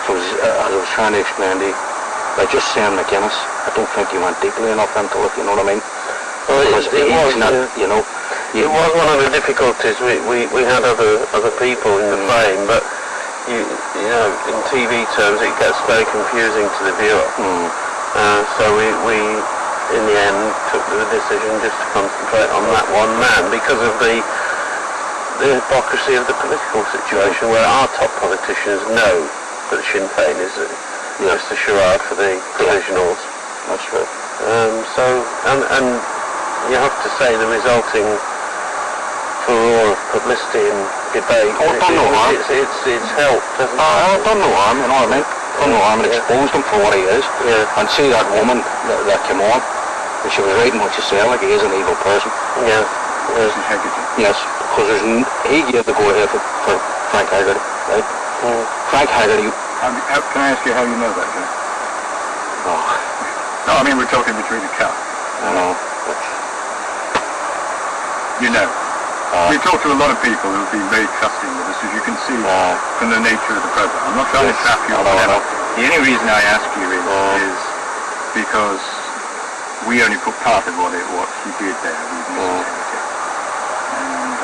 So as I was trying to explain to you, by just saying McGuinness, I don't think you went deeply enough into it, you know what I mean? Well, it was not, you know. It was one of the difficulties. We had other people in the frame, but you know, in TV terms, it gets very confusing to the viewer. So we in the end took the decision just to concentrate on that one man because of the hypocrisy of the political situation, where our top politicians know that Sinn Fein is just a charade for the provisionals. That's right. And you have to say the resulting furore of publicity and debate. Oh, it done no harm. It's helped, hasn't it? It done no harm, you know what I mean? Done no harm, it exposed him for what he is. Yeah. And see that woman that came on, and she was writing what she said, like he is an evil person. Yeah. Yes, because he gave the go-ahead for Frank Haggerty, right? Frank Haggerty. Can I ask you how you know that, Joe? Oh. No, I mean we're talking between the cup. I know. You know. We talked to a lot of people who've been very trusting with us, as you can see from the nature of the program. I'm not trying to trap you or whatever. The only reason I ask you is because we only put part of what he did there with Mrs. Haggerty. And,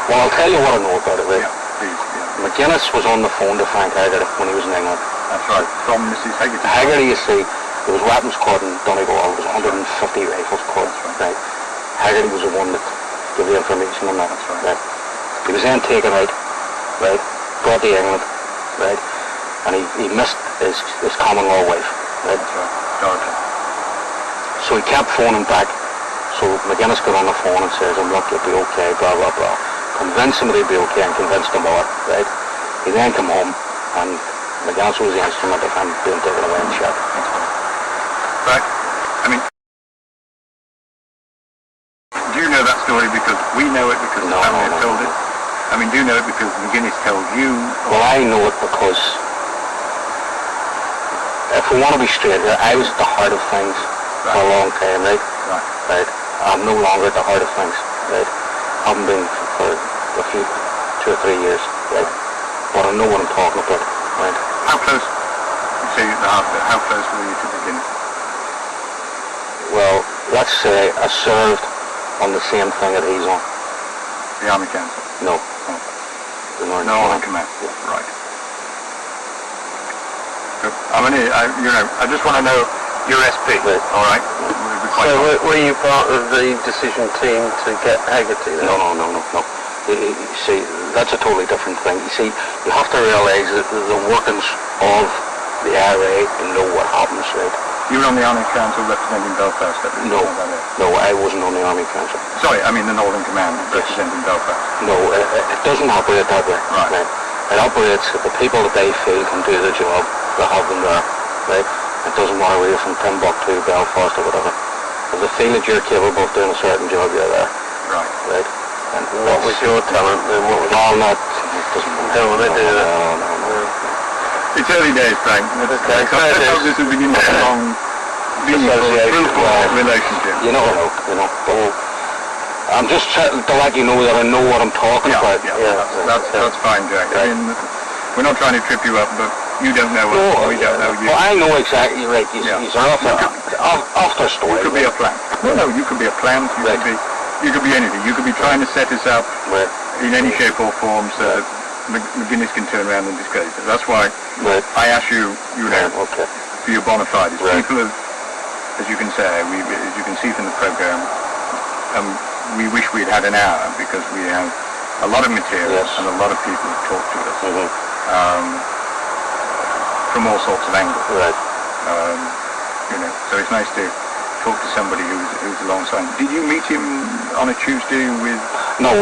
well, I'll tell you what I know about it, right? Yeah, please, yeah. McGuinness was on the phone to Frank Haggerty when he was in England. That's right, from Mrs. Haggerty. Haggerty, you see, there was weapons caught in Donegal, there was 150 rifles caught. Right. Haggerty was the one that gave the information on that. That's right. He was then taken out, right, brought to England, right, and he missed his common law wife, right? That's right, Dorothy. So he kept phoning back. So McGuinness got on the phone and says, look, you'll be okay, blah, blah, blah. Convinced him that he'd be okay and convinced him more, right? He then come home and McGuinness was the instrument of him being taken away and shot. Right. I mean, do you know that story because we know it because the family have told it? I mean, do you know it because McGuinness told you? Well, I know it because, if we want to be straight here, I was at the heart of things for a long time, right? Right. I'm no longer at the heart of things, right? I haven't been for a few, 2 or 3 years, right? But I know what I'm talking about, right? How close, you say at the heart of it, how close were you to McGuinness? Well, let's say I served on the same thing that he's on. The Army Council? No. Oh. The Northern Northern Command? Yeah. Right. Good. I just want to know your SP, right. All right? So were you part of the decision team to get Haggerty then? No. You see, that's a totally different thing. You see, you have to realise that the workings of the IRA and know what happens, right? You were on the Army Council representing Belfast? No, I wasn't on the Army Council. Sorry, I mean the Northern Command representing Belfast. No, it doesn't operate that way. Right. It operates that the people that they feel can do the job, they have them there, right? It doesn't matter whether you're from Timbuktu, Belfast or whatever. If they feel that you're capable of doing a certain job, you're there. Right. And what was your talent then? What was all that? Don't want to do that. No. It's early days, Frank. Okay. Let's hope this will begin a long, meaningful, fruitful relationship. You know. But I'm just trying to let you know that I know what I'm talking about. Yeah. That's fine, Jack. I mean, we're not trying to trip you up, but you don't know us, we don't know you. Well, I know exactly, right. He's off their story. You could be a plant. No, you could be a plant. You could be anything. You could be trying to set us up in any shape or form so that McGuinness can turn around and discredit it. That's why I ask you, for your bona fides. People have, as you can say, as you can see from the program, we wish we'd had an hour because we have a lot of material and a lot of people who talk to us from all sorts of angles. So it's nice to talk to somebody who's alongside. Did you meet him on a Tuesday with? No.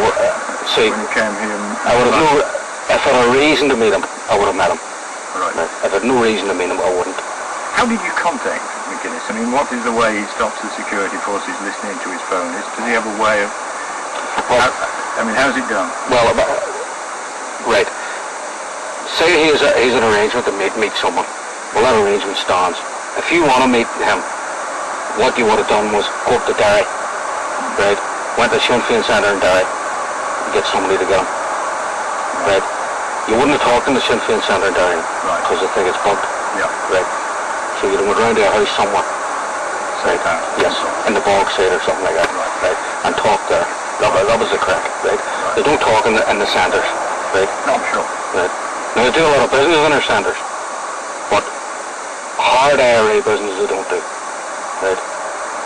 See, when you came here. I would have if I had a reason to meet him, I would have met him. Right. If I had no reason to meet him, I wouldn't. How did you contact McGuinness? I mean, what is the way he stops the security forces listening to his phone? Does he have a way of? How's it done? Well, right. Say he's an arrangement to meet someone. Well, that arrangement stands. If you want to meet him, what you would have done was go up to Derry, right? Went to Sinn Fein Centre in Derry, get somebody to get him, right? You wouldn't have talked in the Sinn Fein centre down, because they think it's bugged. Yeah. Right. So you'd have went round to a house somewhere. Right. Yes, in the Bogside or something like that. Right. And talk there. That was the crack. Right. They don't talk in the centres. Right. No, I'm sure. Right. Now they do a lot of business in their centres, but hard IRA business they don't do. Right.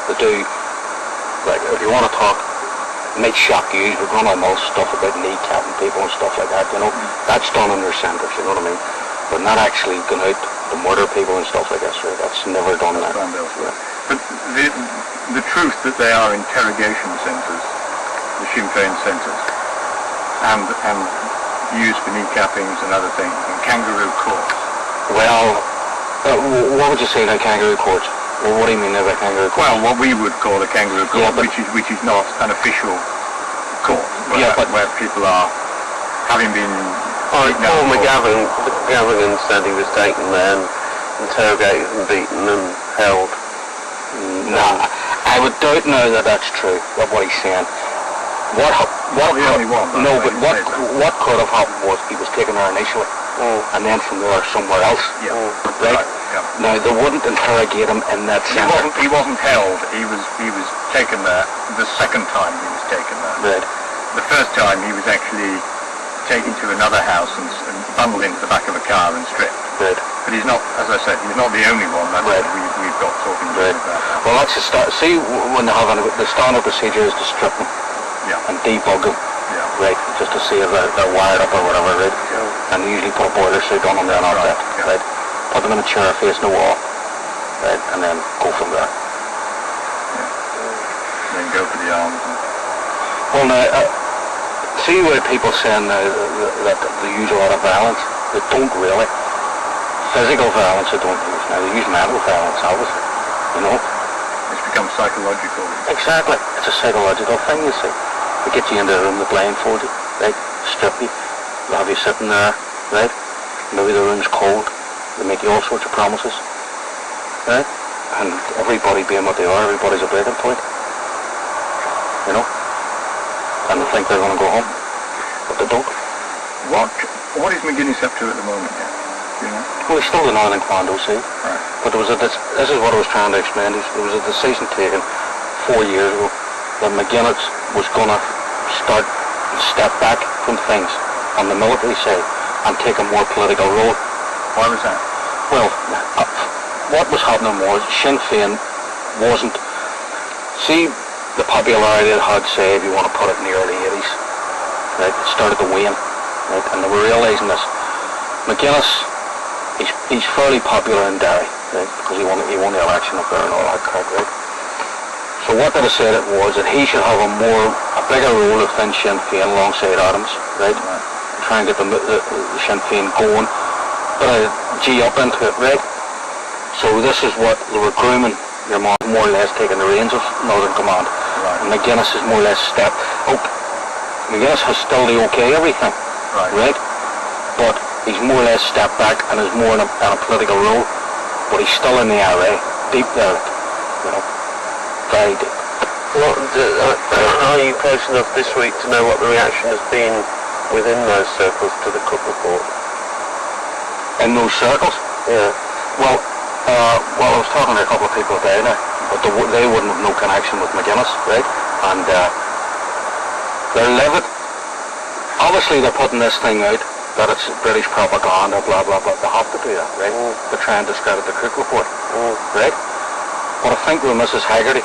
They do. Like if you want to talk, it might shock you. We're going on all stuff about kneecapping people and stuff like that. You know, that's done in their centres. You know what I mean? But not actually going out to murder people and stuff like that. Right? That's never done that. Elsewhere. But the truth that they are interrogation centres, the Sinn Fein centres, and used for kneecappings and other things, and kangaroo courts. Well, what would you say about kangaroo courts? Well, what do you mean by kangaroo court? Well, what we would call a kangaroo court, which is not an official court, where people are having been. Paul McGavin said he was taken there and interrogated and beaten and held. Nah, I would doubt now that that's true. What he's saying. What could have happened was he was taken there initially, and then from there somewhere else. Yeah. Right. Yeah. Now they wouldn't interrogate him in that centre. He wasn't held. He was taken there the second time he was taken there. Right. The first time he was actually taken to another house and bundled into the back of a car and stripped. Right. But he's not, as I said, he's not the only one that we've got talking to him about. Well, that's the start. See, when they have the standard procedure is to strip them and debug them. Yeah. Right, just to see if they're wired up or whatever, right? Yeah. And they usually put a boiler suit on them then after that, right? Put them in a chair facing the wall, right? And then go from there. Yeah. Then go for the arms. Well, now, see where people saying now that they use a lot of violence? They don't really. Physical violence they don't use now. They use mental violence, obviously. You know? It's become psychological. Exactly. It's a psychological thing, you see. They get you into the room, they blindfold you, right? Strip you. They have you sitting there, right? Maybe the room's cold. They make you all sorts of promises, right? And everybody being what they are, everybody's a breaking point. You know? And they think they're going to go home, but they don't. What is McGuinness up to at the moment, yeah? You know? Well, he's still the Northern Commando, see? Right. But there was this is what I was trying to explain. There was a decision taken 4 years ago that McGuinness was going to start and step back from things on the military side and take a more political role. Why was that? Well, what was happening was Sinn Fein wasn't... See the popularity it had, say, if you want to put it in the early 80s, right? It started to wane, right? And they were realising this. McGuinness, he's fairly popular in Derry, right? Because he won the election up there and all that crap, right? So what they decided was that he should have a bigger role within Sinn Fein alongside Adams, right? Try and get the Sinn Fein going, but I G up into it, right? So this is what they were grooming your man, more or less taking the reins of Northern Command. Right. And McGuinness is more or less stepped up. McGuinness has still the okay everything, right? But he's more or less stepped back and is more in a political role, but he's still in the IRA, deep there, you know, very deep. Are you close enough this week to know what the reaction has been within those circles to the Cook report? In those circles? Yeah. Well, I was talking to a couple of people today now, but they wouldn't have no connection with McGuinness, right? And they're livid. Obviously, they're putting this thing out that it's British propaganda, blah blah blah. They have to do that, right? To try and discredit the Cook report, right? But I think with Mrs. Haggerty,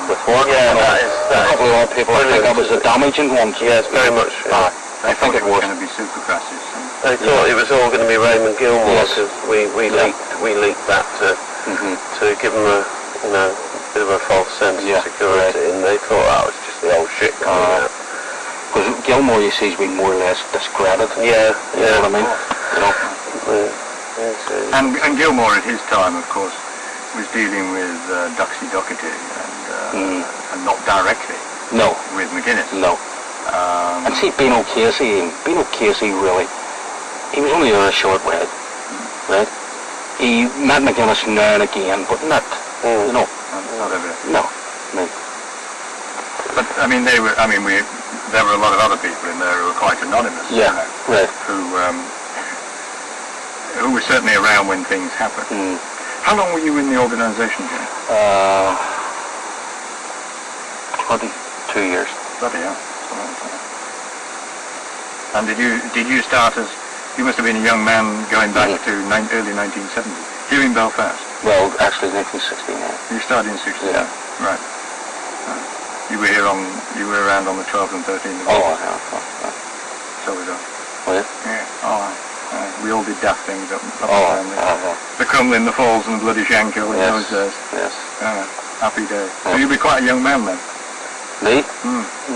with Ford, a couple of other people, I think that was the damaging one. Yes, very much. I think it was going to be super crashes. They thought it was all going to be Raymond Gilmore because we leaked that to give them a bit of a false sense of security, and they thought that was just the old shit coming out. Because Gilmore, you see, has been more or less discredited. Yeah. You know what I mean? You know. And Gilmore at his time, of course, was dealing with Duxie Doherty and not directly. No. With McGuinness. No. And see, Bino Casey really, he was only there a short while, right? He met McGuinness now and again, but not, you know. Not everything. No. But I mean, they there were a lot of other people in there who were quite anonymous. Yeah, right. Who were certainly around when things happened. How long were you in the organisation, Jim? Probably 2 years. Bloody hell. That's a long time. And did you start as, you must have been a young man going back to early 1970, here in Belfast? Well, actually 1969. You started in 69? Yeah. Right. You were around on the 12th and 13th of Oh, August. yeah. So was I. Oh, yeah? Yeah. Oh, we all did daft things up the family. Yeah. The Crumlin, the Falls, and the Bloody Shankill in those days. Yes. Happy day. So you'd be quite a young man then? Me?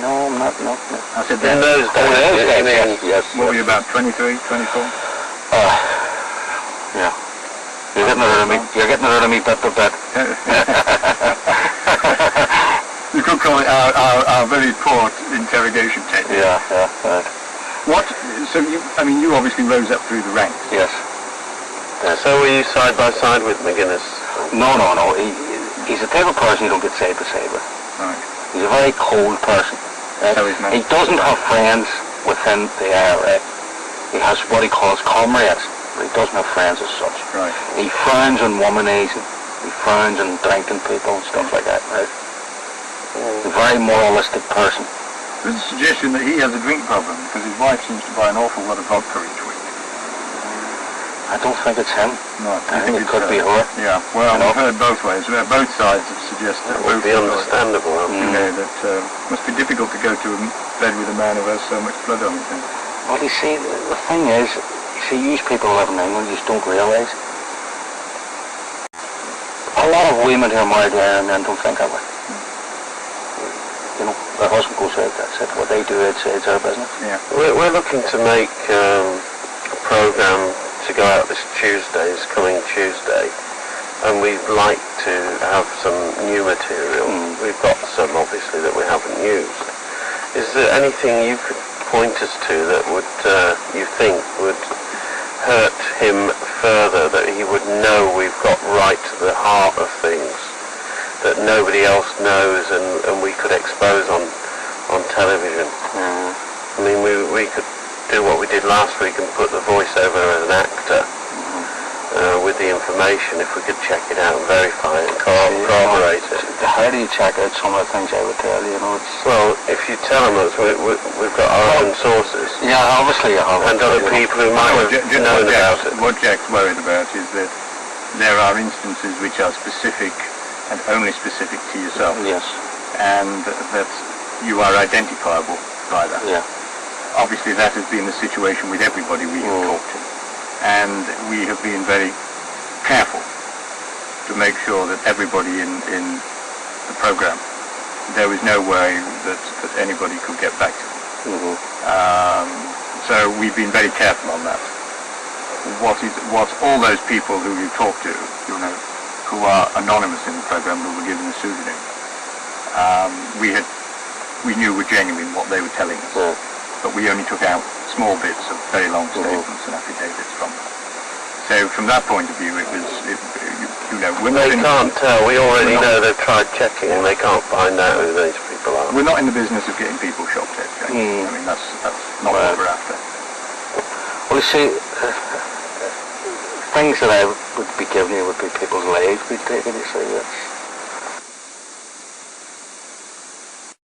No, not. I said In then. those days, Yes. What were you, about 23, 24? Yeah. You're getting rid of me. You're getting rid of me bit by bit. You could call it our very poor interrogation technique. Yeah, right. What? So you obviously rose up through the ranks. Yes. So were you side by side with McGuinness? No. He's the type of person you don't get side by side with. Right. He's a very cold person. Right? So he's not. He doesn't have friends within the IRA. He has what he calls comrades, but he doesn't have friends as such. Right. He frowns on womanizing. He frowns on drinking people and stuff like that. Right? He's a very moralistic person. There's a suggestion that he has a drink problem because his wife seems to buy an awful lot of vodka each week. I don't think it's him. No, I think it could be her. Yeah, well, I've heard both ways. Both sides have suggested That would be understandable. That must be difficult to go to bed with a man who has so much blood on his hands. Well, you see, the thing is, you people live in England, you just don't realise. A lot of women who are married to Irish men don't think that way. You know, their husband goes out, that's it. What they do, it's their business. Yeah. We're looking to make a programme to go out this coming Tuesday, and we'd like to have some new material. We've got some, obviously, that we haven't used. Is there anything you could point us to that would, you think, would hurt him further, that he would know we've got right to the heart of things, that nobody else knows and we could expose on television? I mean, we could do what we did last week and put the voiceover as an actor with the information, if we could check it out and verify it and corroborate it. How do you check out some of the things I would tell you? Well, if you tell them us, we've got our own sources. Yeah, obviously you have. And other people who might have known about it. What Jack's worried about is that there are instances which are specific and only specific to yourself. Yes. And that you are identifiable by that. Yeah. Obviously that has been the situation with everybody we have talked to. And we have been very careful to make sure that everybody in the program, there was no way that anybody could get back to them. So we've been very careful on that. What all those people who you talk to, who are anonymous in the program, who were given a pseudonym, we knew were genuine what they were telling us. But we only took out small bits of very long statements and affidavits from them. So from that point of view, we're not they can't tell. We already know they've tried checking and they can't find out who these people are. We're not in the business of getting people shocked at. I mean, that's not what we're after. Well, you see, things that I would be giving you would be people's lives we'd take it, you see.